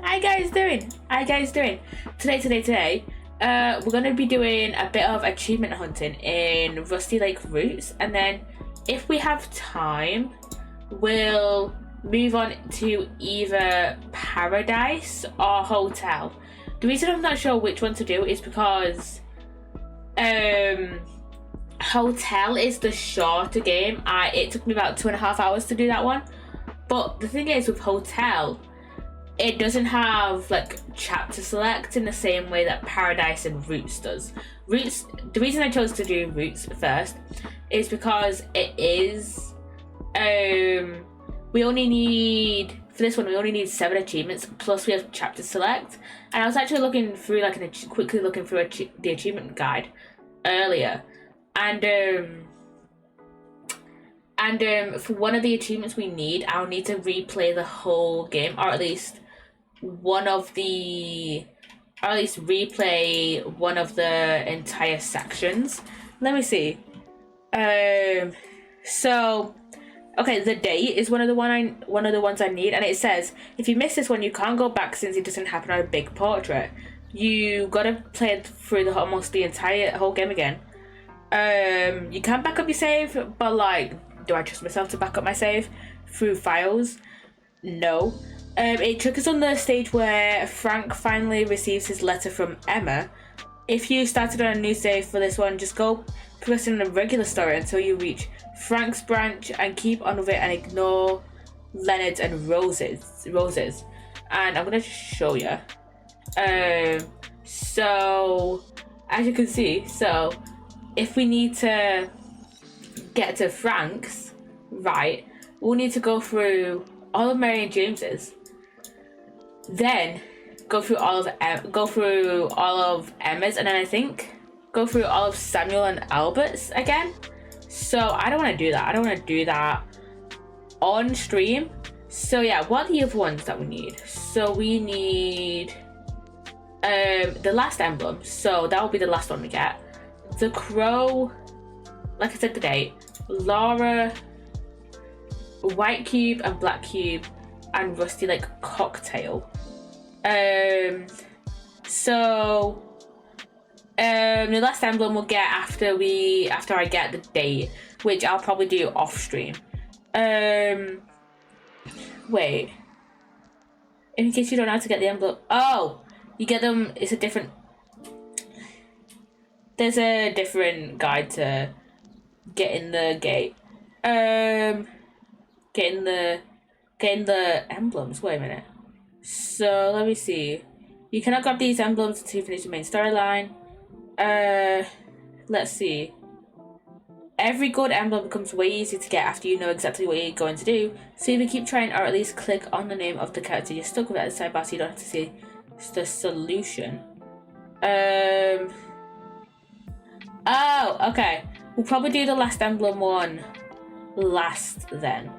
How guys doing? How guys doing? Today, we're gonna be doing a bit of achievement hunting in Rusty Lake Roots, and then if we have time, we'll move on to either Paradise or Hotel. The reason I'm not sure which one to do is because Hotel is the shorter game. It took me about 2.5 hours to do that one. But the thing is with Hotel, it doesn't have like chapter select in the same way that Paradise and Roots does. Roots, the reason I chose to do Roots first is because it is we only need, for this one we only need 7 achievements plus we have chapter select. And I was actually looking through quickly looking through the achievement guide earlier, and for one of the achievements we need, I'll need to replay the whole game, or at least replay one of the entire sections. Let me see. So okay, the date is one of the ones I need, and it says if you miss this one, you can't go back since it doesn't happen on a big portrait. You gotta play through almost the entire whole game again. You can back up your save, but like, do I trust myself to back up my save through files? No. It triggers on the stage where Frank finally receives his letter from Emma. If you started on a new save for this one, just go progressing the regular story until you reach Frank's branch and keep on with it and ignore Leonard's and Rose's. And I'm gonna just show you. So as you can see, so if we need to get to Frank's, right, we'll need to go through all of Mary and James's, then go through all of Emma's, and then I think go through all of Samuel and Albert's again. So I don't want to do that. I don't want to do that on stream. So yeah, what are the other ones that we need? So we need the last emblem. So that will be the last one we get. The Crow, like I said, the date. Laura, White Cube and Black Cube, and Rusty Lake Cocktail. So the last emblem we'll get after I get the date, which I'll probably do off stream. Wait. In case you don't know how to get the emblem, oh, you get them. It's a different. There's a different guide to getting the gate. Getting the emblems. Wait a minute. So let me see. You cannot grab these emblems until you finish the main storyline. Let's see. Every good emblem becomes way easier to get after you know exactly what you're going to do. So either keep trying or at least click on the name of the character you're stuck with at the sidebar so you don't have to see the solution. Oh, okay. We'll probably do the last emblem one last then.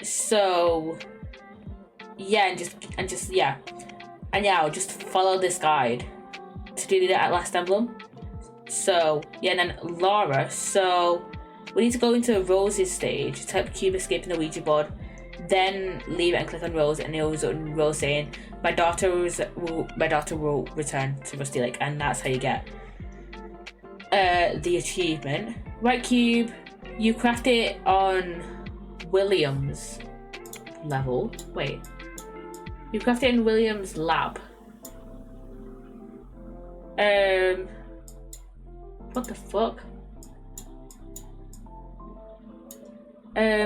So yeah, and I'll just follow this guide to do that last emblem. So yeah, and then Laura. So we need to go into Rose's stage, type cube escaping the Ouija board, then leave it and click on Rose, and it will result in Rose saying, my daughter will return to Rusty Lake, and that's how you get the achievement. White Cube, you craft it on William's level. Wait. You craft it in William's lab. What the fuck?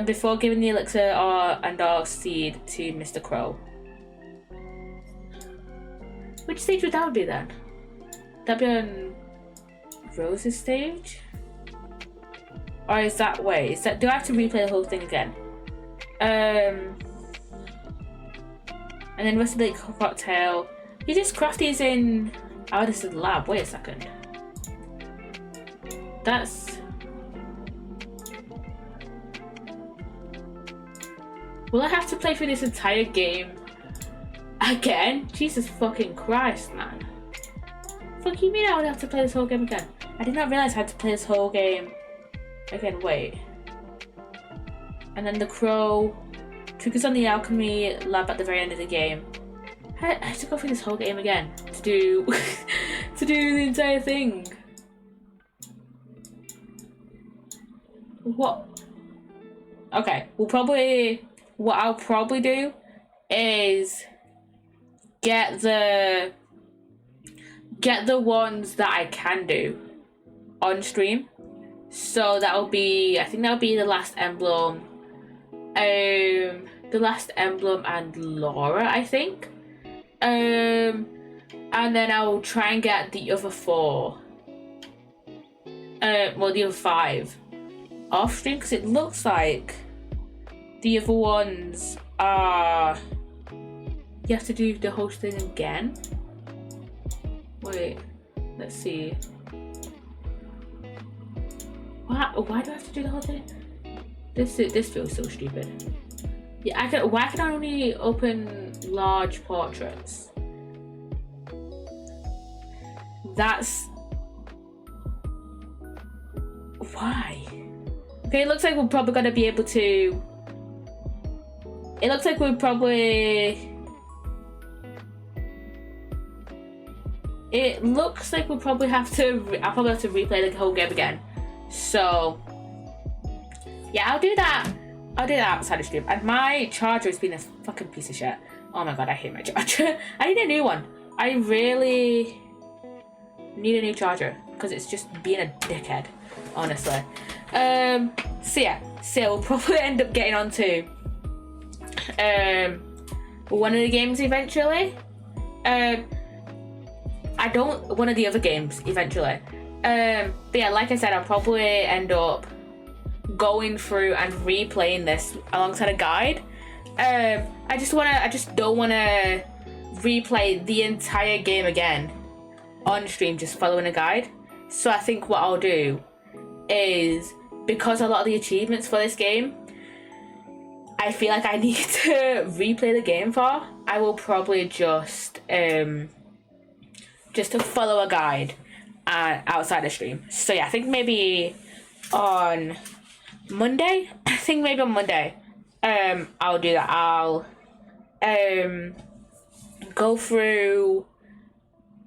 Before giving the elixir and seed to Mr. Crow. Which stage would that be then? That'd be on Rose's stage? Or is that, wait, do I have to replay the whole thing again? And then Rusty Lake Cocktail. You just craft these in, oh, this is the lab. Wait a second. That's, will I have to play through this entire game again? Jesus fucking Christ, man. Fuck you mean I would have to play this whole game again? I did not realize I had to play this whole game again. Wait. And then the Crow Triggers on the alchemy lab at the very end of the game. I have to go through this whole game again to do to do the entire thing. What? Okay, what I'll probably do is get the ones that I can do on stream. So that'll be, I think that'll be the last emblem, and Laura, I think. And then I'll try and get the other 4. Well, the other 5 off stream, because it looks like the other ones are, you have to do the whole thing again. Wait, let's see. Why do I have to do the whole thing? This feels so stupid. Yeah, why can I only open large portraits? That's why. Okay, it looks like we're probably gonna be able to. It looks like we're probably. It looks like we'll probably have to. I'll probably have to replay the whole game again. So yeah, I'll do that. I'll do that outside of stream. And my charger has been a fucking piece of shit. Oh my god, I hate my charger. I need a new one. I really need a new charger because it's just being a dickhead, honestly. So yeah, we'll probably end up getting onto one of the games eventually. One of the other games eventually. But yeah, like I said, I'll probably end up going through and replaying this alongside a guide. I just don't wanna replay the entire game again on stream just following a guide. So I think what I'll do is, because a lot of the achievements for this game I feel like I need to replay the game for, I will probably just to follow a guide outside the stream. So yeah, I think maybe on Monday. I'll do that. I'll go through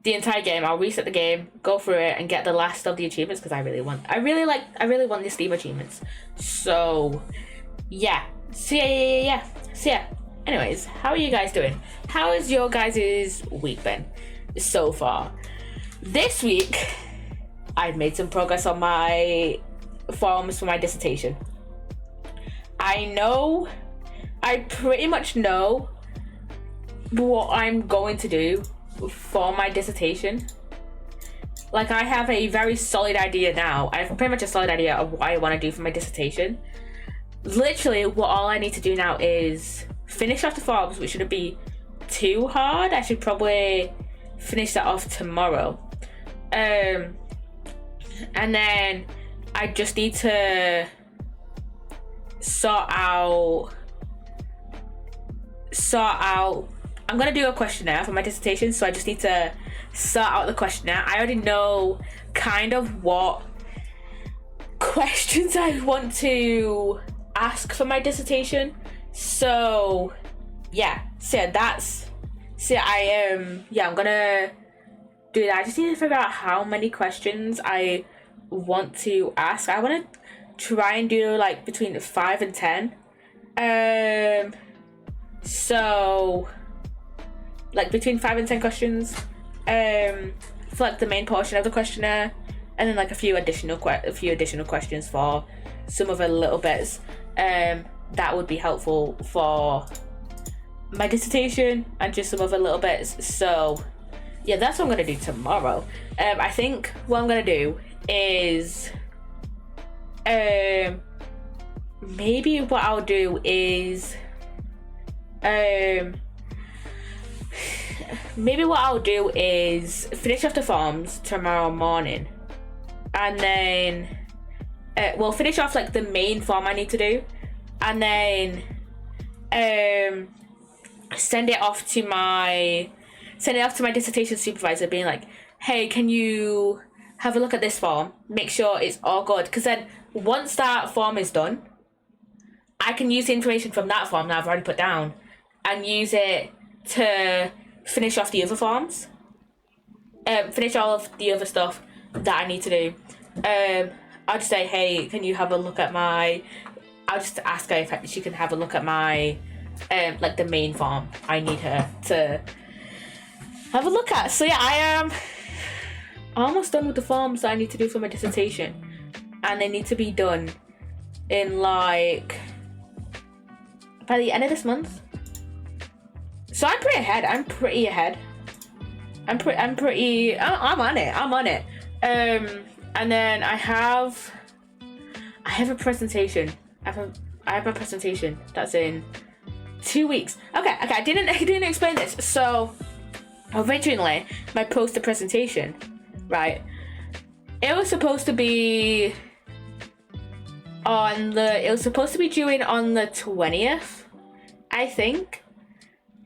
the entire game. I'll reset the game, go through it, and get the last of the achievements because I really want the Steam achievements. So yeah. So yeah. Anyways, how are you guys doing? How has your guys' week been so far? This week, I've made some progress on my forms for my dissertation. I pretty much know what I'm going to do for my dissertation. Like, I have a very solid idea now. I have pretty much a solid idea of what I want to do for my dissertation. Literally, all I need to do now is finish off the forms, which shouldn't be too hard. I should probably finish that off tomorrow. And then I just need to sort out I'm gonna do a questionnaire for my dissertation, so I just need to sort out the questionnaire. I already know kind of what questions I want to ask for my dissertation. So yeah, I'm gonna do that. I just need to figure out how many questions I want to ask. I want to try and do like between 5 and 10. So like between 5 and 10 questions for like the main portion of the questionnaire, and then like a few additional questions for some of the little bits that would be helpful for my dissertation, and just some other little bits. So yeah, that's what I'm gonna do tomorrow. I think what I'm gonna do is maybe what I'll do is finish off the forms tomorrow morning, and then finish off like the main form I need to do, and then send it off to my dissertation supervisor, being like, hey, can you have a look at this form, make sure it's all good, because then once that form is done, I can use the information from that form that I've already put down and use it to finish off the other forms. Finish all of the other stuff that I need to do. I'll just say, hey, can you have a look at my... I'll just ask her if she can have a look at my, like, the main form I need her to have a look at. So yeah, I am almost done with the forms that I need to do for my dissertation. And they need to be done in, like, by the end of this month. So I'm pretty ahead. I'm on it. And then I have a presentation. I have a presentation that's in 2 weeks. Okay. I didn't explain this. So originally, my poster presentation, right? It was supposed to be due in on the 20th, I think.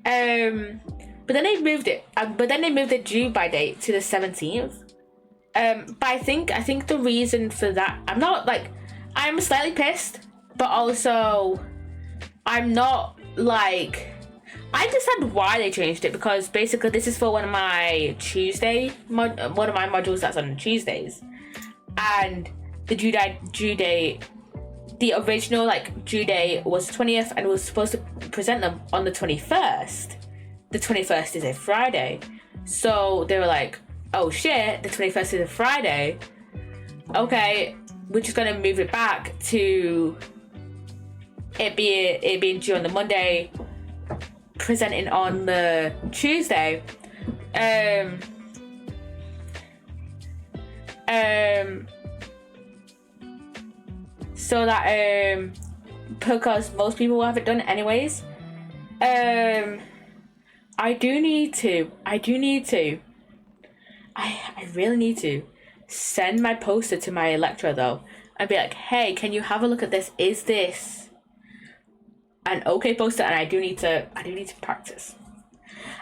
But then they moved it. But then they moved the due by date to the 17th. But I think the reason for that, I'm slightly pissed, but also I'm not like, I understand why they changed it, because basically this is for one of my modules that's on Tuesdays, and the due date, the original due date was 20th, and was supposed to present them on the 21st. The 21st is a Friday, so they were like, oh shit, the 21st is a Friday. Okay, we're just gonna move it back to it being due on the Monday, presenting on the Tuesday. So that because most people will have it done anyways. I really need to send my poster to my lecturer though and be like, hey, can you have a look at this? Is this an okay poster? And I do need to practice.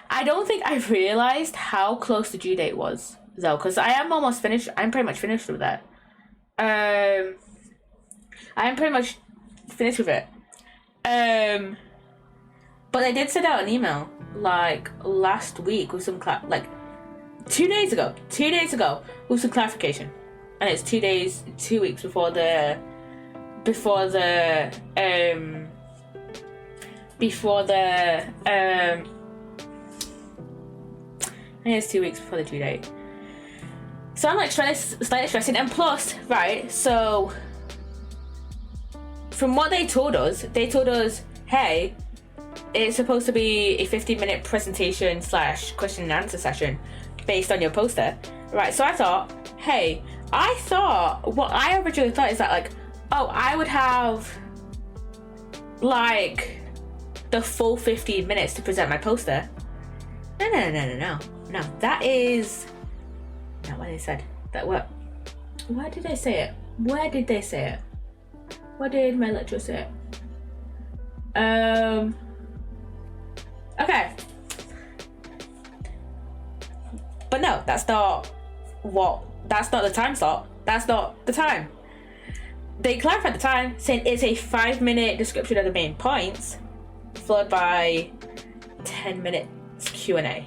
I don't think I've realized how close the due date was though, because I am almost finished. I'm pretty much finished with that. I am pretty much finished with it. But I did send out an email last week with some 2 days ago with some clarification, and it's 2 weeks before the I think it's 2 weeks before the due date. So I'm slightly stressing, and plus, right, so from what they told us, hey, it's supposed to be a 15-minute presentation / question and answer session based on your poster, right? So I thought, what I originally thought is that I would have the full 15 minutes to present my poster. No. That is not what they said. Where did they say it? Where did my lecturer say it? Okay. But no, that's not the time slot. That's not the time. They clarified the time, saying it's a 5-minute description of the main points, followed by 10 minutes Q&A.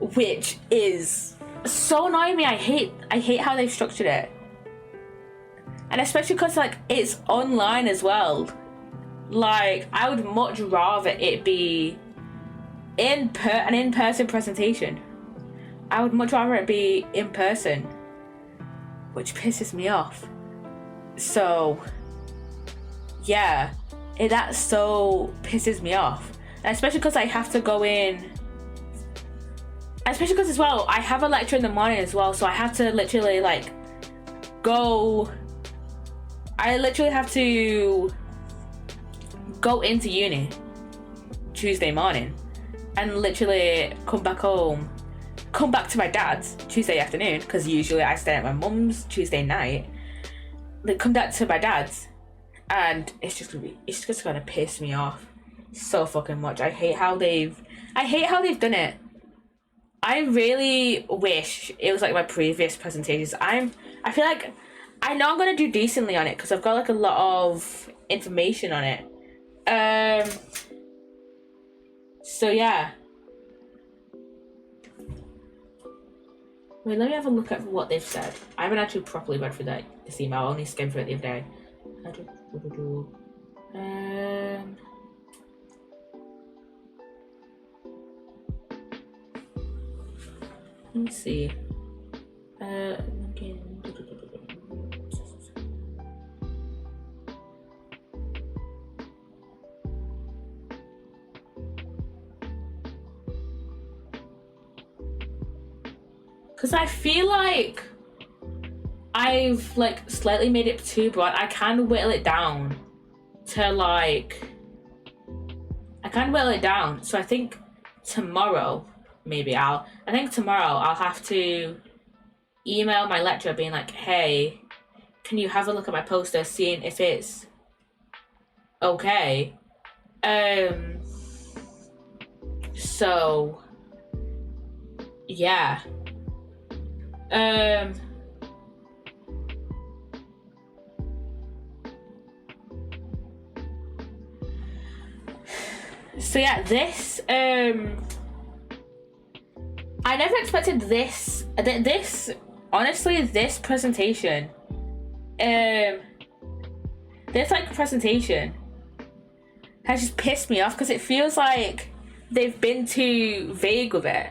Which is so annoying me. I hate how they've structured it. And especially because it's online as well. I would much rather it be an in-person presentation. I would much rather it be in person, which pisses me off. So yeah, that so pisses me off, and especially because I have to go in. Especially because as well, I have a lecture in the morning as well, so I have to literally go. I literally have to go into uni Tuesday morning and literally come back to my dad's Tuesday afternoon, because usually I stay at my mum's Tuesday night. Come back to my dad's, and it's just gonna piss me off so fucking much. I hate how they've done it. I really wish it was like my previous presentations. I feel like I know I'm gonna do decently on it because I've got like a lot of information on it. So yeah. Wait, let me have a look at what they've said. I haven't actually properly read through this email. I only skimmed through it the other day. Let me see. Because I feel like I've like slightly made it too broad. I can whittle it down to like, so I think tomorrow I'll have to email my lecturer being like, hey, can you have a look at my poster, seeing if it's okay. So yeah. So yeah, this I never expected this honestly, this presentation has just pissed me off because it feels like they've been too vague with it.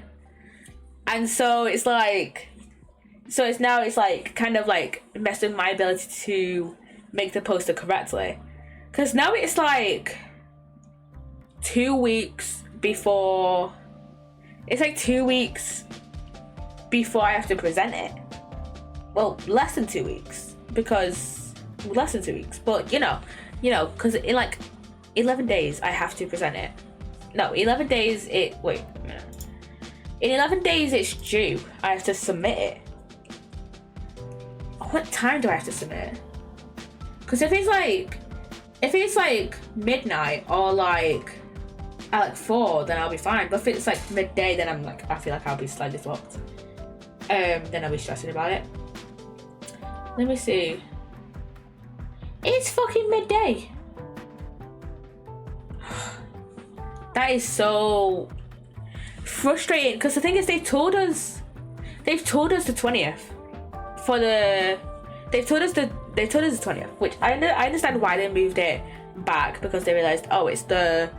And so it's like, it's like kind of like messed with my ability to make the poster correctly. Because now it's like 2 weeks before, I have to present it. Well, less than 2 weeks, but you know, because in like 11 days I have to present it. No, 11 days in 11 days it's due. I have to submit it. What time do I have to submit it? Because if it's like midnight or like at like 4, then I'll be fine. But if it's like midday, then I feel like I'll be slightly fucked. Then I'll be stressing about it. Let me see. It's fucking midday. That is so frustrating, because the thing is, they've told us the 20th for the. They've told us the 20th, which I understand why they moved it back, because they realized, oh, it's the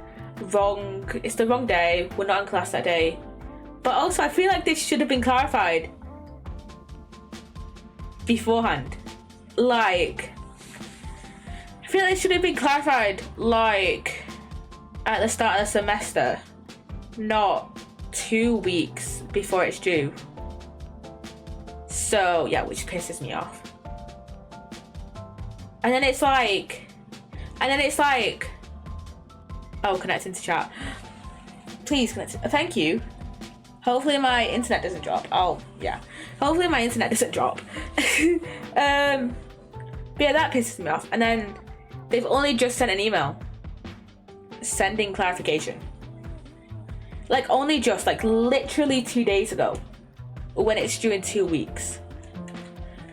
wrong day. We're not in class that day. But also, I feel like this should have been clarified beforehand. Like, I feel like it should have been clarified like at the start of the semester, not 2 weeks before it's due. So yeah, which pisses me off. And then it's like, oh, connecting to chat. Please connect. Thank you. Hopefully my internet doesn't drop. Oh yeah. Hopefully my internet doesn't drop. But yeah, that pisses me off. And then they've only just sent an email sending clarification. Like only just, like literally 2 days ago, when it's due in 2 weeks.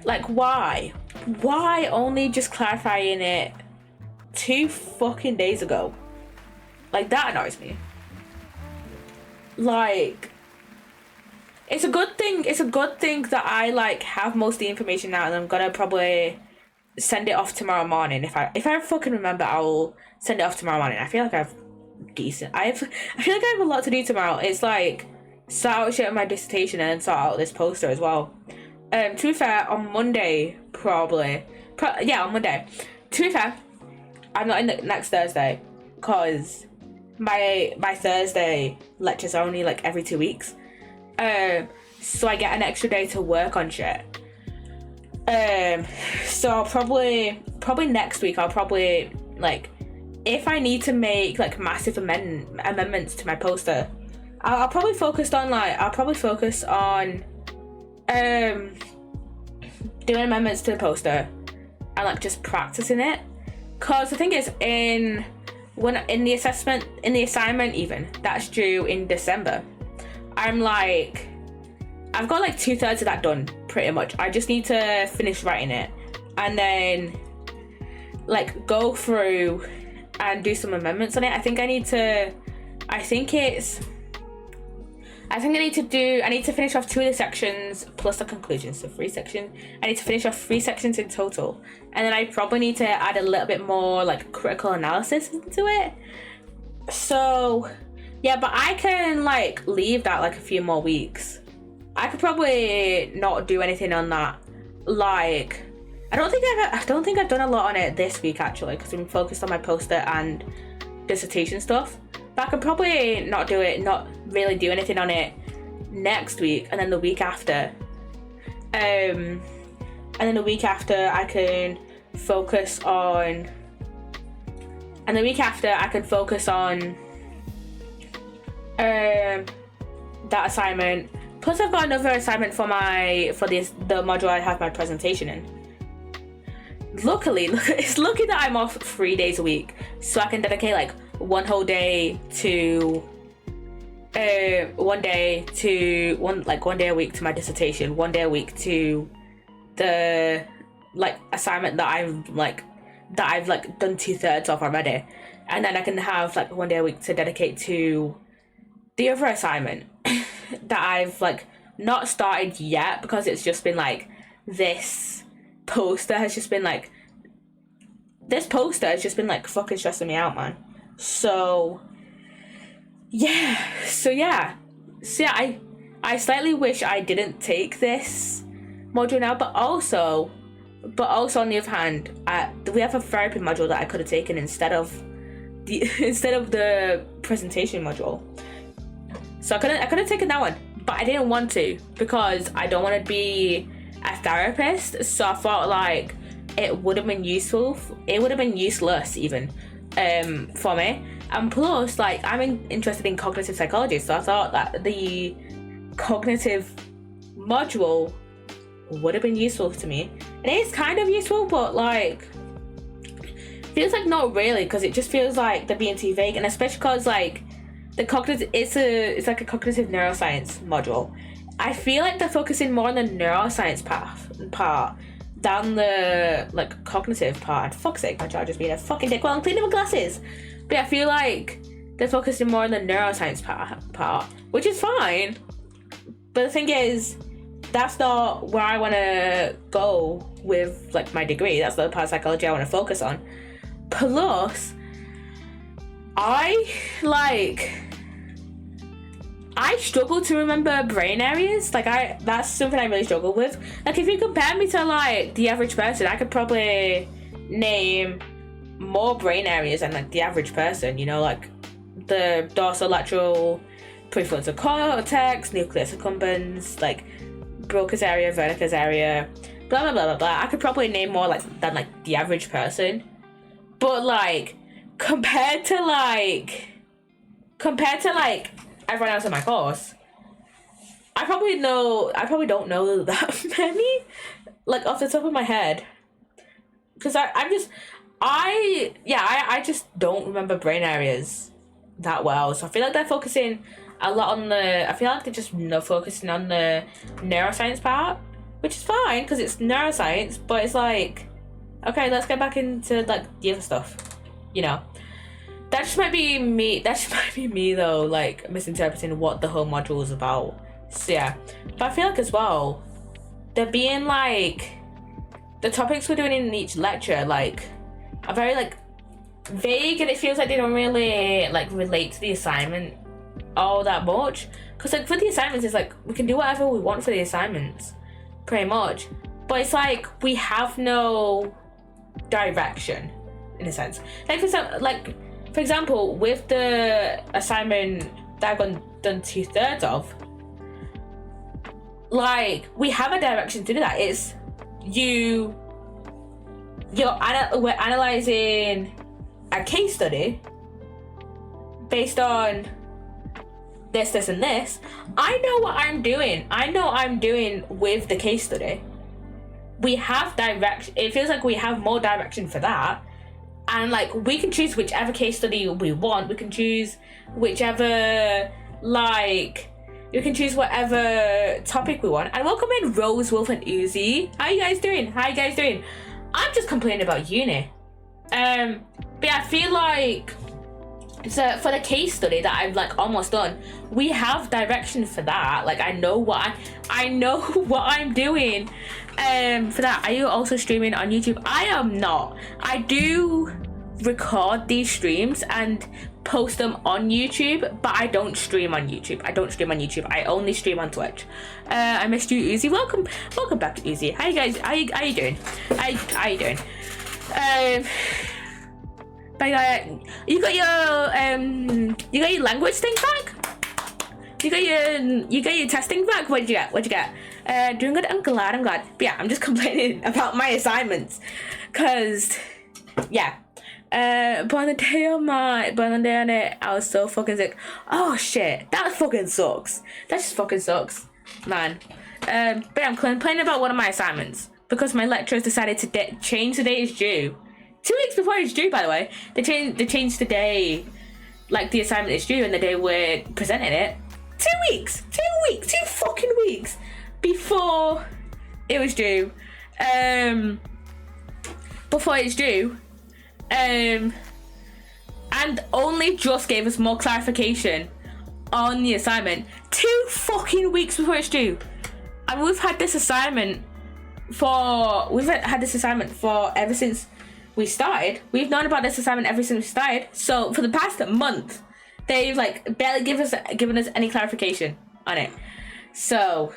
Like why? Why only just clarifying it 2 fucking days ago? Like, that annoys me. Like, it's a good thing that I like have most of the information now, and I'm gonna probably send it off tomorrow morning. If I fucking remember, I'll send it off tomorrow morning. I feel like I feel like I have a lot to do tomorrow. It's like sort out shit on my dissertation and sort out this poster as well. To be fair, on Monday on Monday. To be fair, I'm not in the next Thursday, cause my Thursday lectures are only like every 2 weeks. So I get an extra day to work on shit. So I'll probably next week, I'll probably, like, if I need to make like massive amendments to my poster, I'll probably focus on doing amendments to the poster and like just practicing it. Cause the thing is, in the assignment even, that's due in December, I've got like 2/3 of that done pretty much. I just need to finish writing it and then like go through and do some amendments on it. I think I need to finish off 2 of the sections plus the conclusion, so 3 sections. I need to finish off 3 sections in total, and then I probably need to add a little bit more like critical analysis into it. So yeah, but I can like leave that like a few more weeks. I could probably not do anything on that. Like I don't think I've done a lot on it this week actually, because I'm focused on my poster and dissertation stuff. But I could probably not really do anything on it next week, and then the week after. And then the week after I can focus on. And the week after I can focus on that assignment. Plus I've got another assignment for the module I have my presentation in. Luckily, it's lucky that I'm off 3 days a week, so I can dedicate like one day a week to my dissertation, 1 day a week to the like assignment that I've done 2/3 of already, and then I can have like 1 day a week to dedicate to the other assignment that I've like not started yet, because it's just been like this poster has just been like fucking stressing me out, man. So yeah, I slightly wish I didn't take this module now, but also on the other hand, we have a therapy module that I could have taken instead of the presentation module. So I could have taken that one, but I didn't want to, because I don't want to be a therapist. So I thought like it would have been useful. It would have been useless even for me. And plus, like I'm interested in cognitive psychology, so I thought that the cognitive module would have been useful to me. And it is kind of useful, but like feels like not really, because it just feels like they're being too vague, and especially because like the cognitive it's like a cognitive neuroscience module. I feel like they're focusing more on the neuroscience part than the like cognitive part. Fuck's sake, my charger's being a fucking dick while I'm cleaning my glasses. But I feel like they're focusing more on the neuroscience part, which is fine. But the thing is, that's not where I want to go with like my degree. That's the part of psychology I want to focus on. Plus, I struggle to remember brain areas. That's something I really struggle with. Like if you compare me to like the average person, I could probably name more brain areas than like the average person, you know, like the dorsolateral prefrontal cortex, nucleus accumbens, like Broca's area, Wernicke's area, blah blah blah blah blah. I could probably name more like than like the average person. But like compared to everyone else in my course, I probably don't know that many, like off the top of my head, because I just don't remember brain areas that well. So I feel like they're focusing a lot on I feel like they're just not focusing on the neuroscience part, which is fine because it's neuroscience, but it's like, okay, let's get back into like the other stuff, you know. That just might be me though, like misinterpreting what the whole module is about. So yeah, but I feel like as well, they're being like, the topics we're doing in each lecture like are very like vague, and it feels like they don't really like relate to the assignment all that much. Because like for the assignments, it's like we can do whatever we want for the assignments, pretty much. But it's like we have no direction in a sense. For example, with the assignment that I've done 2/3 of, like we have a direction to do that. It's we're analyzing a case study based on this, this, and this. I know what I'm doing. I know I'm doing with the case study. We have direction. It feels like we have more direction for that. And like we can choose whichever case study we want. We can choose whatever topic we want. And welcome in Rose, Wolf, and Uzi. How you guys doing? I'm just complaining about uni. But yeah, I feel like so for the case study that I've like almost done, we have direction for that. Like I know what I'm doing. For that, are you also streaming on YouTube? I am not. I do record these streams and post them on YouTube, but I don't stream on YouTube. I only stream on Twitch. I missed you, Uzi. Welcome back, Uzi. How you guys? How you doing? How you doing? But you got your language thing back? You got your testing back? What'd you get? Doing good. I'm glad. But yeah, I'm just complaining about my assignments, cause yeah. But on the day on it, I was so fucking sick. Oh shit, that fucking sucks. That just fucking sucks, man. But I'm complaining about one of my assignments because my lecturers decided to change the date it's due. 2 weeks before it's due, by the way. They changed the day, like the assignment is due and the day we're presenting it. 2 fucking weeks before it was due. Before it's due. And only just gave us more clarification on the assignment 2 fucking weeks before it's due. And we've had this assignment for ever since we started. We've known about this assignment ever since we started. So for the past month, they've like barely given us any clarification on it. So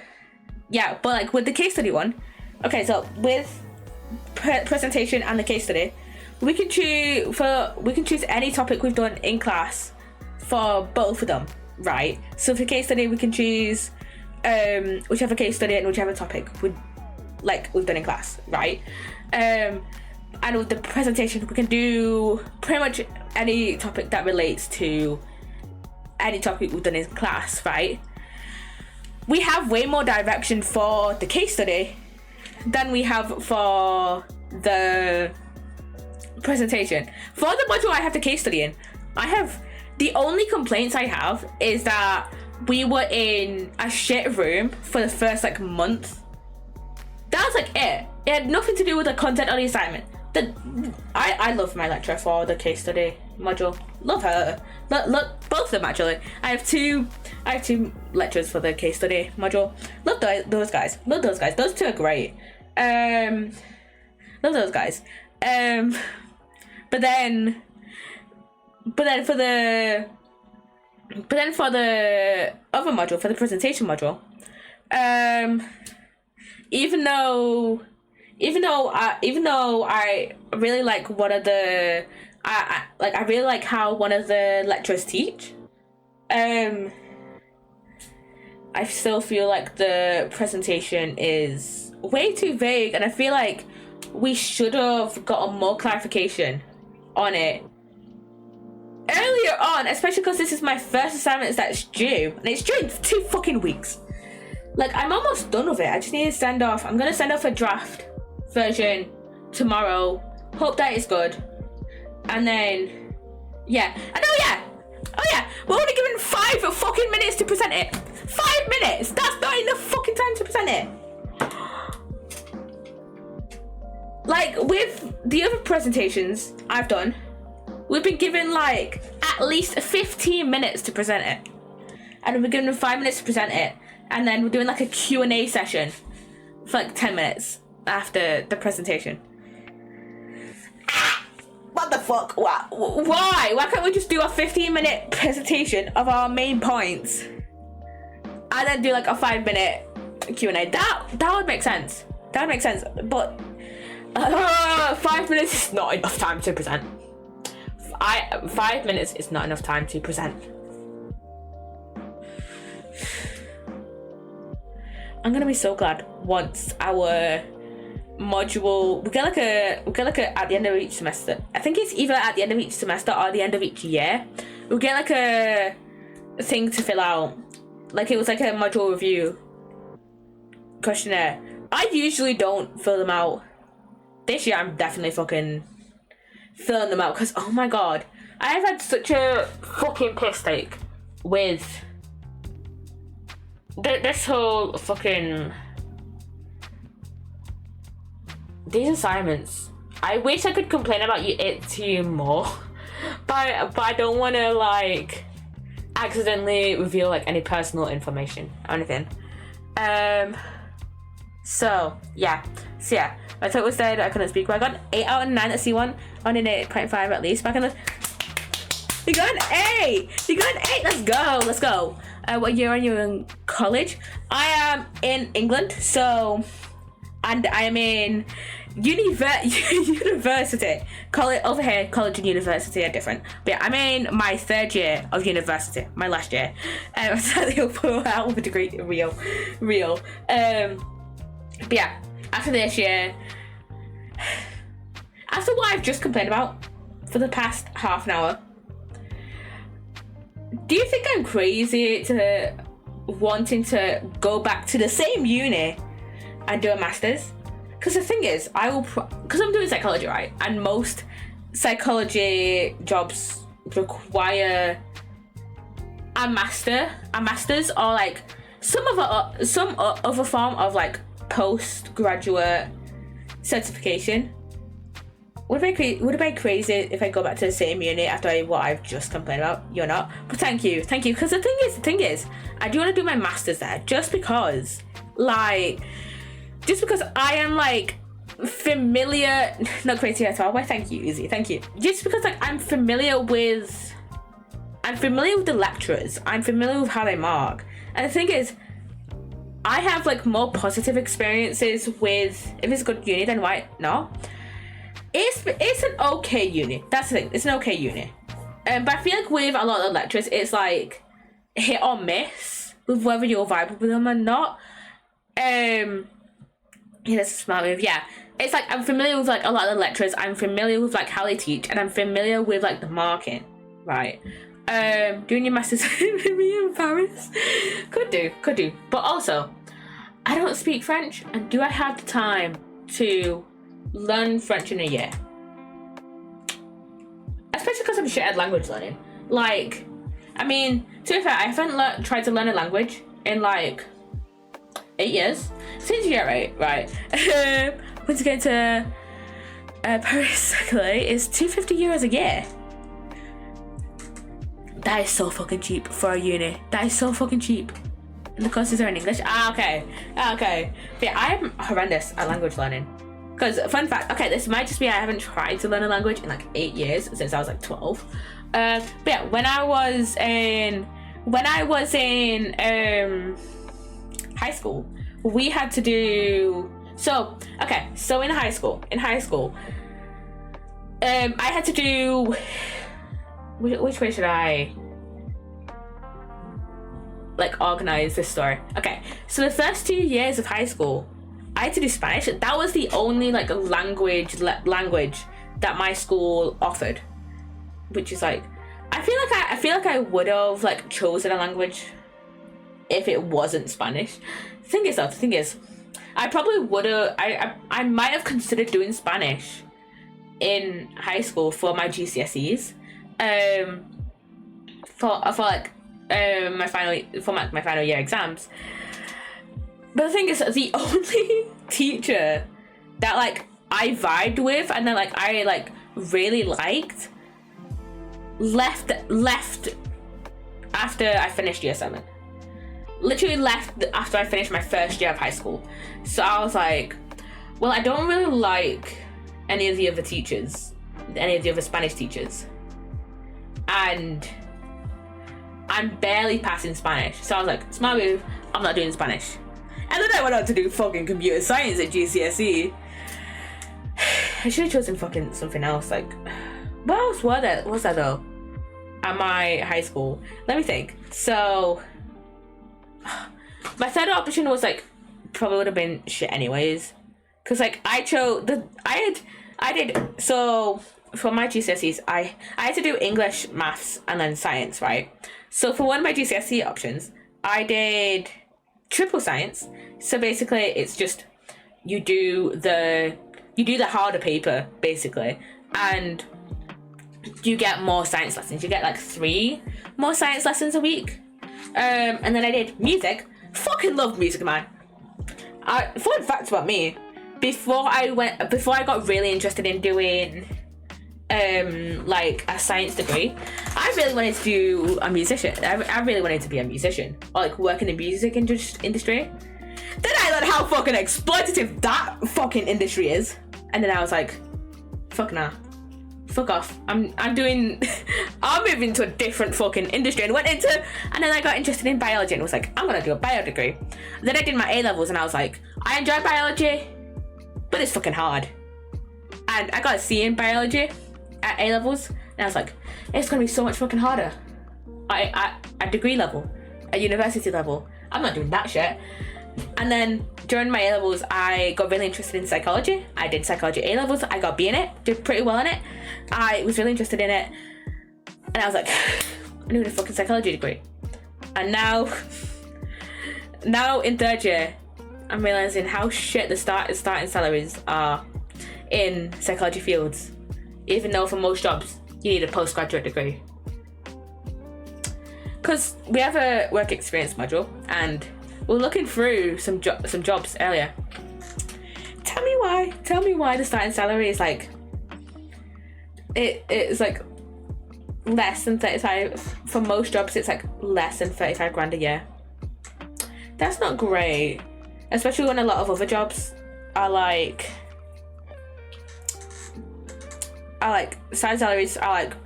yeah, but like with the case study one, okay, so with presentation and the case study, we can choose any topic we've done in class for both of them, right? So for case study, we can choose whichever case study and whichever topic we've done in class, right? And with the presentation, we can do pretty much any topic that relates to any topic we've done in class, right? We have way more direction for the case study than we have for the presentation. For the module I have the case study in, the only complaints I have is that we were in a shit room for the first like month. That was like it. It had nothing to do with the content of the assignment. I love my lecturer for the case study module. Love her. Look, both of them actually. I have two lecturers for the case study module. Love those guys. Those two are great. Love those guys. But then for the other module, for the presentation module, even though I really like I really like how one of the lecturers teach, I still feel like the presentation is way too vague, and I feel like we should have gotten more clarification on it earlier on, especially because this is my first assignment that's due, and it's due in 2 fucking weeks. Like, I'm almost done with it. I just need to send off. I'm gonna send off a draft version tomorrow. Hope that is good. And then, yeah. And oh yeah, we're only given 5 fucking minutes to present it. 5 minutes. That's not enough fucking time to present it. Like, with the other presentations I've done, we've been given like at least 15 minutes to present it, and we're given 5 minutes to present it, and then we're doing like a Q&A session for like 10 minutes after the presentation. What the fuck? Why can't we just do a 15-minute presentation of our main points and then do like a 5-minute Q&A? That would make sense. But 5 minutes is not enough time to present. 5 minutes is not enough time to present. I'm gonna be so glad once our module we get like a at the end of each semester. I think it's either at the end of each semester or the end of each year. We'll get like a thing to fill out. Like it was like a module review questionnaire. I usually don't fill them out. This year I'm definitely fucking filling them out because oh my god, I have had such a fucking piss take with this whole fucking these assignments, I wish I could complain about it to you more, but I don't want to like accidentally reveal like any personal information or anything. So yeah, my throat was dead. I couldn't speak. But I got an 8 out of 9 at C1 on an 8.5 at least. Back in the, you got an A. You got an 8. Let's go. What year are you in college? I am in England, so, and I am in university. College over here, college and university are different. But yeah, I'm in my 3rd year of university, my last year. I'm slightly up with a degree, real. But yeah, after this year, after what I've just complained about for the past half an hour, do you think I'm crazy to wanting to go back to the same uni and do a master's? Because the thing is, because I'm doing psychology, right? And most psychology jobs require a master's, or like some other form of like postgraduate certification. Would it be crazy if I go back to the same uni after what I've just complained about? You're not. But thank you. Because the thing is, I do want to do my master's there just because I am like familiar, not crazy at all. Why? Thank you, Izzy. Thank you. Just because like I'm familiar with the lecturers. I'm familiar with how they mark. And the thing is, I have like more positive experiences with if it's a good uni than why not. It's an okay uni. That's the thing. It's an okay uni. But I feel like with a lot of the lecturers, it's like hit or miss with whether you're vibing with them or not. Yeah, that's a smart move. Yeah, it's like I'm familiar with like a lot of the lecturers. I'm familiar with like how they teach, and I'm familiar with like the marking. Right. Doing your masters in Paris. Could do. But also, I don't speak French, and do I have the time to learn French in a year? Especially because I'm shit at language learning. Like, I mean, to be fair, I haven't tried to learn a language in like 8 years. Since year 8, right? Once again to Paris, is €250 a year. That is so fucking cheap for a uni. That is so fucking cheap. And the courses are in English. Okay. But yeah, I am horrendous at language learning. Because, fun fact, okay, this might just be I haven't tried to learn a language in like 8 years since I was like 12. But yeah, when I was in high school, we had to do so in high school, I had to do, which way should I like organize this story? Okay, so the first 2 years of high school, I had to do Spanish. That was the only like language that my school offered, which is like, I feel like I would have like chosen a language if it wasn't Spanish. The thing is, I probably would have. I might have considered doing Spanish in high school for my GCSEs, for my final year exams. But the thing is, the only teacher that like I vibed with and then like I like really liked left after I finished year 7. Literally left after I finished my first year of high school. So I was like, well, I don't really like any of the other Spanish teachers. And I'm barely passing Spanish. So I was like, smart move, I'm not doing Spanish. And then I went on to do fucking computer science at GCSE. I should have chosen fucking something else. Like, what else was that though? At my high school. Let me think. So, my third option was like, probably would have been shit anyways. Cause like so for my GCSEs, I had to do English, maths, and then science, right? So for one of my GCSE options, I did triple science. So basically it's just you do the harder paper basically, and you get more science lessons. You get like 3 more science lessons a week. And then I did music. Fucking love music, man. Fun fact about me, before I got really interested in doing like a science degree, I really wanted to do a musician. I really wanted to be a musician or like work in the music industry. Then I learned how fucking exploitative that fucking industry is, and then I was like, fuck nah, fuck off. I'm moving to a different fucking industry, and then I got interested in biology and was like, I'm gonna do a bio degree. Then I did my A-levels and I was like, I enjoy biology, but it's fucking hard. And I got a C in biology at A-levels, and I was like, it's gonna be so much fucking harder at degree level, at university level. I'm not doing that shit. And then during my A-levels, I got really interested in psychology. I did psychology A-levels. I got B in it, did pretty well in it. I was really interested in it, and I was like, I need a fucking psychology degree. And now in third year, I'm realizing how shit the starting salaries are in psychology fields, even though for most jobs you need a postgraduate degree. Because we have a work experience module, and we're looking through some jobs earlier. Tell me why the starting salary is like it's like less than 35 for most jobs. It's like less than 35 grand a year. That's not great, especially when a lot of other jobs are like starting salaries are like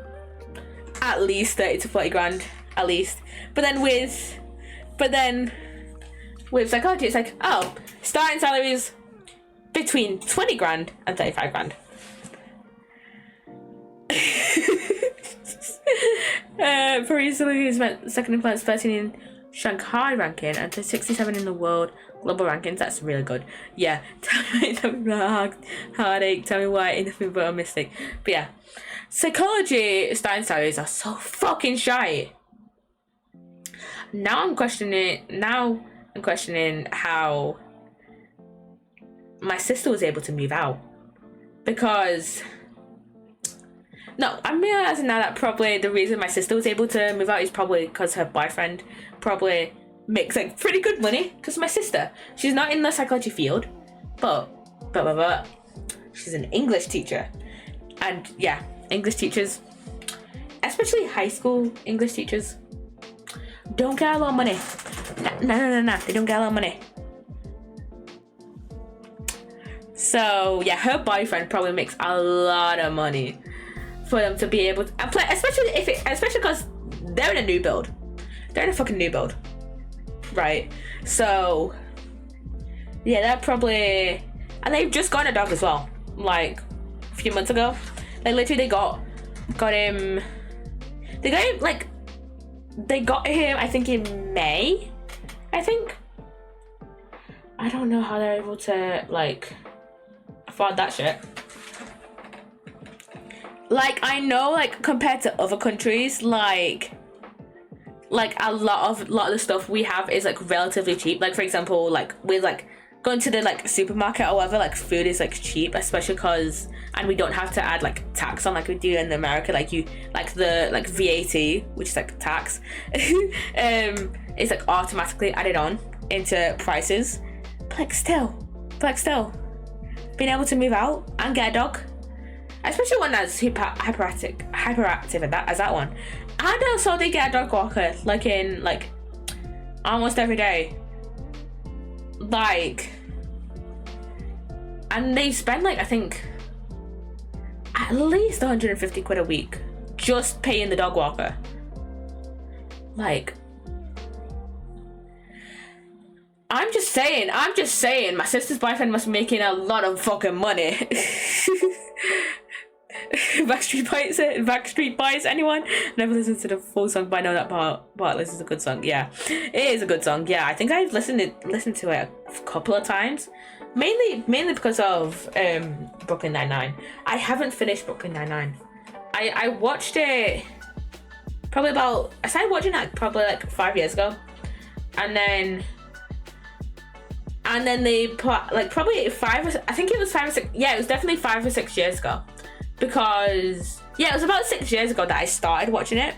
at least 30 to 40 grand at least. But then with psychology, it's like, oh, starting salaries between 20 grand and 35 grand. Paris is second in place, 13 in Shanghai ranking and 67 in the world global rankings. That's really good. Yeah, tell me heartache. Tell me why ain't nothing but a mistake. But yeah, psychology starting salaries are so fucking shy. Now I'm questioning how my sister was able to move out, because I'm realizing now that probably the reason my sister was able to move out is probably because her boyfriend probably makes like pretty good money. Because my sister, she's not in the psychology field, but she's an English teacher, and yeah, English teachers, especially high school English teachers, don't get a lot of money. No, they don't get a lot of money. So yeah, her boyfriend probably makes a lot of money for them to be able to play, especially because they're in a new build. They're in a fucking new build, right? So yeah, they're probably, and they've just got a dog as well, like a few months ago. Like literally, they got him. They got him, I think in May. I don't know how they're able to like afford that shit. Like I know, like compared to other countries, like a lot of the stuff we have is like relatively cheap. Like for example, like with like going to the like supermarket or whatever, like food is like cheap, especially because, and we don't have to add like tax on like we do in America. Like you like the like VAT, which is like tax, it's like automatically added on into prices. But like still, being able to move out and get a dog, especially one that's hyperactive as that one, and also they get a dog walker like in like almost every day, like, and they spend like I think at least 150 quid a week just paying the dog walker. Like, I'm just saying, my sister's boyfriend must be making a lot of fucking money. Backstreet Boys, anyone? Never listened to the full song, but I know that part. This is a good song. Yeah, it is a good song. Yeah, I think I've listened to it a couple of times, mainly because of Brooklyn Nine-Nine. I haven't finished Brooklyn Nine-Nine. I watched it I started watching it probably like 5 years ago, and then they put like probably 5 or, I think it was 5 or 6, yeah, it was definitely 5 or 6 years ago, because yeah, it was about 6 years ago that I started watching it,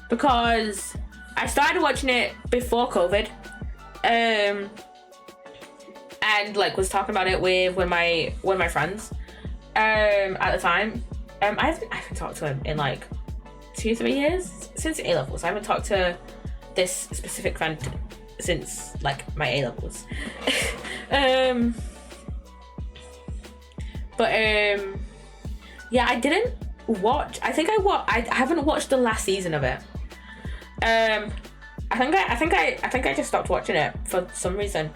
because I started watching it before COVID, and and like was talking about it with one of my friends at the time. I haven't talked to him in like 2-3 years since A levels. I haven't talked to this specific friend since like my A levels. Yeah, I didn't watch. I haven't watched the last season of it. I think I just stopped watching it for some reason.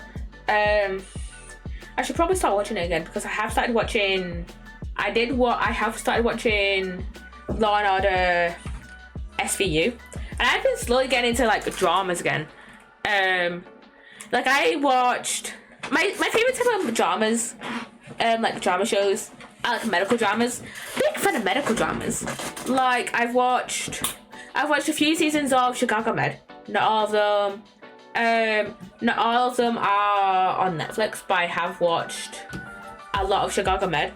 I should probably start watching it again because I have started watching. I have started watching Law and Order SVU, and I've been slowly getting into like dramas again. Like I watched my favorite type of dramas, like drama shows. I like medical dramas. Big fan of medical dramas. Like I've watched a few seasons of Chicago Med. Not all of them. Not all of them are on Netflix, but I have watched a lot of Chicago Med.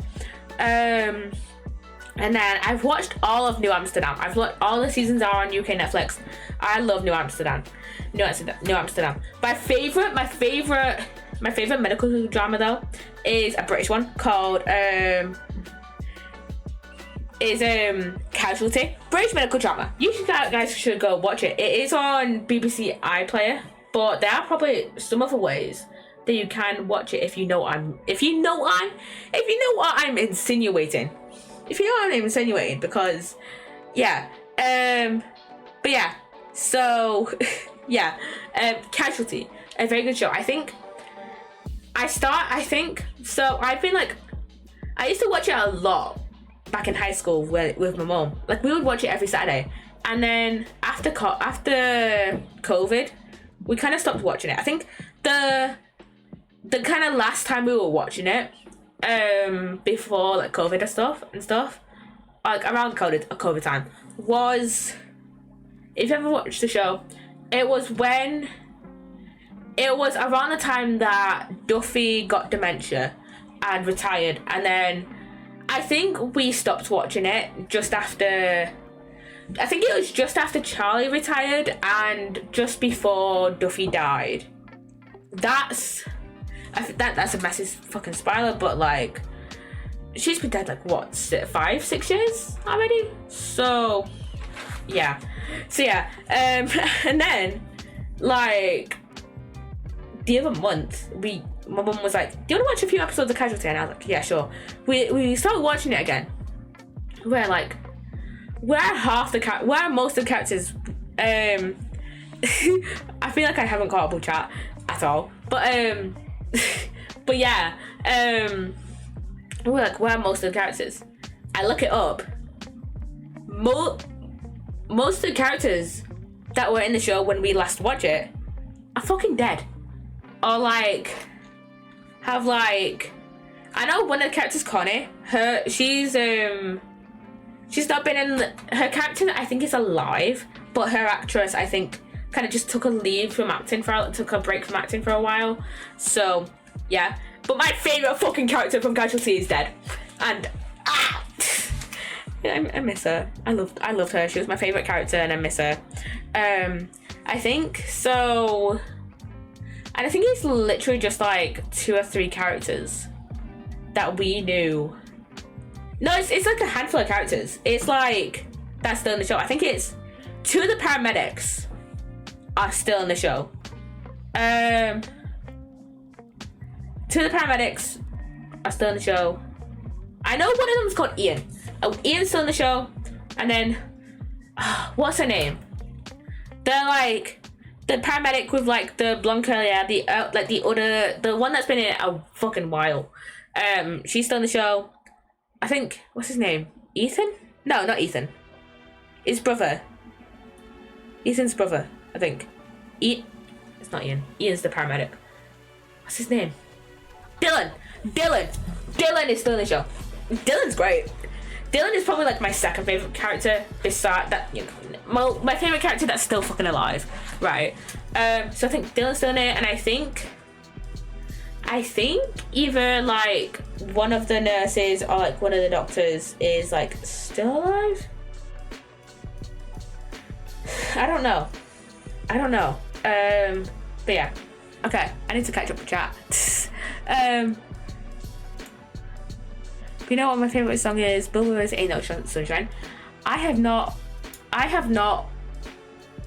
And then I've watched all of New Amsterdam. All the seasons are on UK Netflix. I love New Amsterdam. My favorite medical drama though is a British one called Casualty. British medical drama. You guys should go watch it. It is on BBC iPlayer, but there are probably some other ways that you can watch it if you know what I'm insinuating. If you know what I'm insinuating, because yeah. But yeah. So yeah. Casualty. A very good show. I've been like, I used to watch it a lot back in high school with my mom. Like we would watch it every Saturday, and then after COVID, we kind of stopped watching it. I think the kind of last time we were watching it, before like COVID and stuff, like around COVID time, was, if you ever watched the show, it was around the time that Duffy got dementia and retired, and then I think we stopped watching it just after. I think it was just after Charlie retired and just before Duffy died. That's a massive fucking spoiler, but like, she's been dead like what, 5-6 years already. So yeah, and then like the other month, my mum was like, "Do you want to watch a few episodes of Casualty?" And I was like, "Yeah, sure." We started watching it again. Where most of the characters. I feel like I haven't caught up with chat at all, but yeah. We're like, where are most of the characters? I look it up. Most of the characters that were in the show when we last watched it are fucking dead. Or like, have like, I know one of the characters, Connie, she's not been in her character, I think, is alive, but her actress, I think, kind of just took a break from acting for a while. So yeah, but my favorite fucking character from Casualty is dead, and yeah, I miss her. I loved her. She was my favorite character, and I miss her. I think so. And I think it's literally just like 2 or 3 characters that we knew. No, it's like a handful of characters. It's like, that's still in the show. I think it's 2 of the paramedics are still in the show. 2 of the paramedics are still in the show. I know one of them is called Ian. Ian's still in the show. And then, what's her name? They're like, the paramedic with like the blonde curly hair, the one that's been in it a fucking while. She's still in the show. I think, what's his name? Ethan? No, not Ethan. His brother. Ethan's brother, I think. It's not Ian. Ian's the paramedic. What's his name? Dylan is still in the show. Dylan's great. Dylan is probably like my second favorite character, beside that, you know, my favorite character that's still fucking alive, right? So I think Dylan's still in it, and I think either like one of the nurses or like one of the doctors is like still alive. I don't know. But yeah. Okay, I need to catch up with chat. You know what my favorite song is? Bill Withers' Ain't No Sunshine. I have not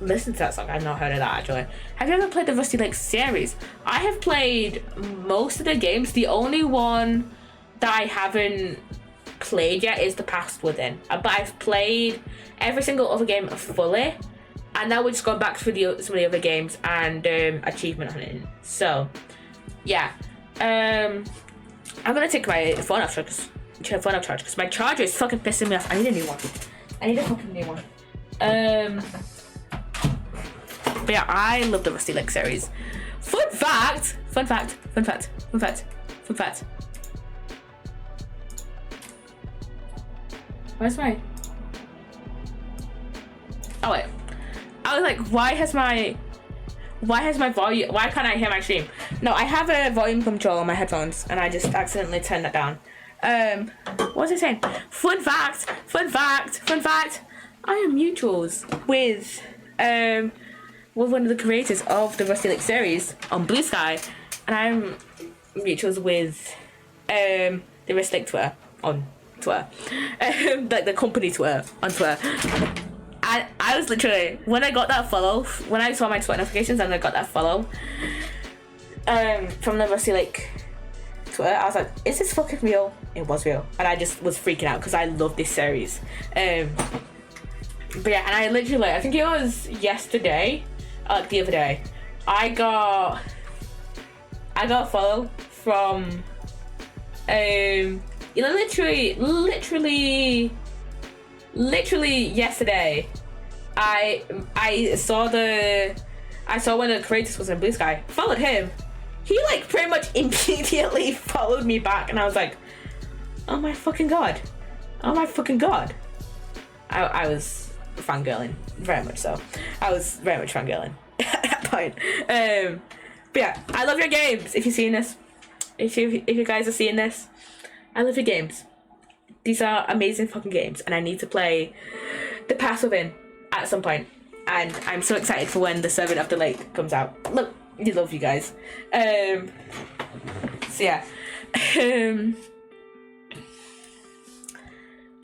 listened to that song. I've not heard of that actually. Have you ever played the Rusty Lake series? I have played most of the games. The only one that I haven't played yet is The Past Within. But I've played every single other game fully. And now we're just going back through some of the other games and achievement hunting. So, yeah. I'm gonna take my phone off charge because my charger is fucking pissing me off. I need a new one. I need a fucking new one. But yeah, I love the Rusty Lake series. Fun fact. Where's my... Oh wait. I was like, why has my volume, why can't I hear my stream? No, I have a volume control on my headphones and I just accidentally turned that down. What was I saying? Fun fact. I am mutuals with one of the creators of the Rusty Lake series on Blue Sky, and I'm mutuals with the Rusty Lake Twitter on Twitter, like the company Twitter on Twitter. I was literally, when I got that follow, when I saw my Twitter notifications and I got that follow from the Rusty Lake Twitter, I was like, is this fucking real? It was real. And I just was freaking out because I love this series. But yeah, and I literally, I think it was yesterday, the other day, I got a follow from, literally yesterday, I saw when the creators was in Blue Sky, followed him. He like pretty much immediately followed me back, and I was like, oh my fucking god. I was fangirling, very much so. I was very much fangirling at that point. But yeah, I love your games. If you're seeing this, if you guys are seeing this, I love your games. These are amazing fucking games, and I need to play The Past Within at some point. And I'm so excited for when the Servant of the Lake comes out. Look, I love you guys. So yeah.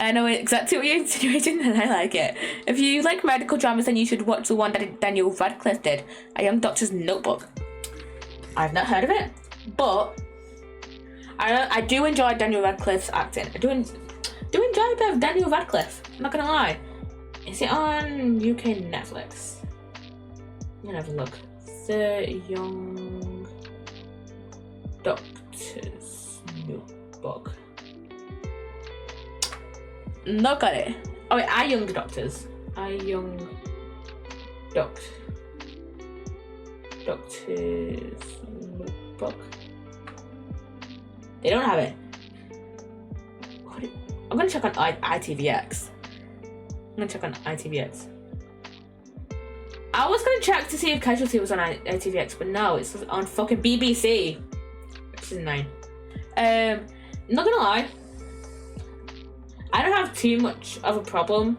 I know exactly what you're insinuating, and I like it. If you like medical dramas, then you should watch the one that Daniel Radcliffe did, A Young Doctor's Notebook. I've not heard of it, but I do enjoy Daniel Radcliffe's acting. I do enjoy a bit of Daniel Radcliffe, I'm not gonna lie. Is it on UK Netflix? I'm gonna have a look. The Young Doctor's Notebook. Not got it. Oh wait, Our Young Doctors. Our Young Doctors Notebook. They don't have it. I'm gonna check on ITVX. I was gonna check to see if Casualty was on ITVX, but no, it's on fucking BBC. Which is 9. Not gonna lie, I don't have too much of a problem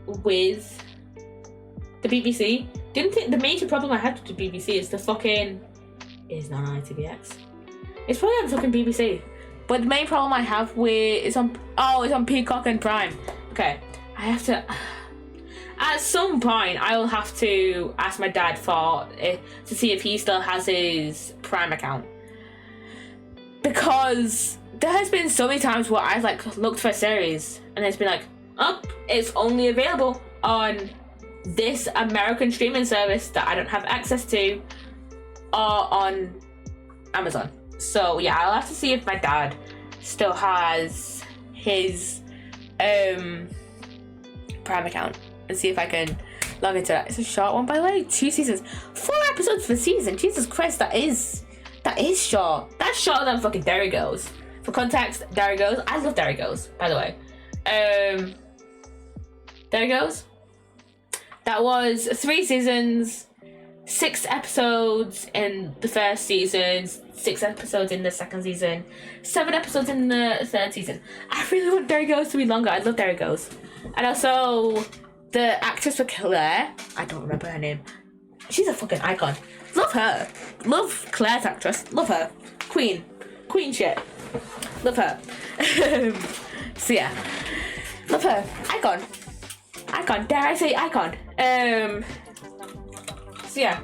with the BBC. The major problem I had with the BBC is it's not on ITVX. It's probably on fucking BBC. But the main problem I have with it's on Peacock and Prime. Okay, I have to. At some point, I will have to ask my dad to see if he still has his Prime account, because there has been so many times where I've like looked for a series and it's been like, oh, it's only available on this American streaming service that I don't have access to, or on Amazon. So yeah, I'll have to see if my dad still has his Prime account and see if I can log into that. It's a short one, by the way. 2 seasons, 4 episodes per season. Jesus Christ, that is short. That's shorter than fucking Derry Girls. For context, Derry Girls. I love Derry Girls, by the way. Derry Girls. That was 3 seasons, 6 episodes in the first season, 6 episodes in the second season, 7 episodes in the third season. I really want Derry Girls to be longer. I love Derry Girls. And also, the actress for Claire, I don't remember her name. She's a fucking icon. Love her. Love Claire's actress. Love her. Queen. queen shit. Love her. So yeah, love her. Icon. Dare I say icon? So yeah.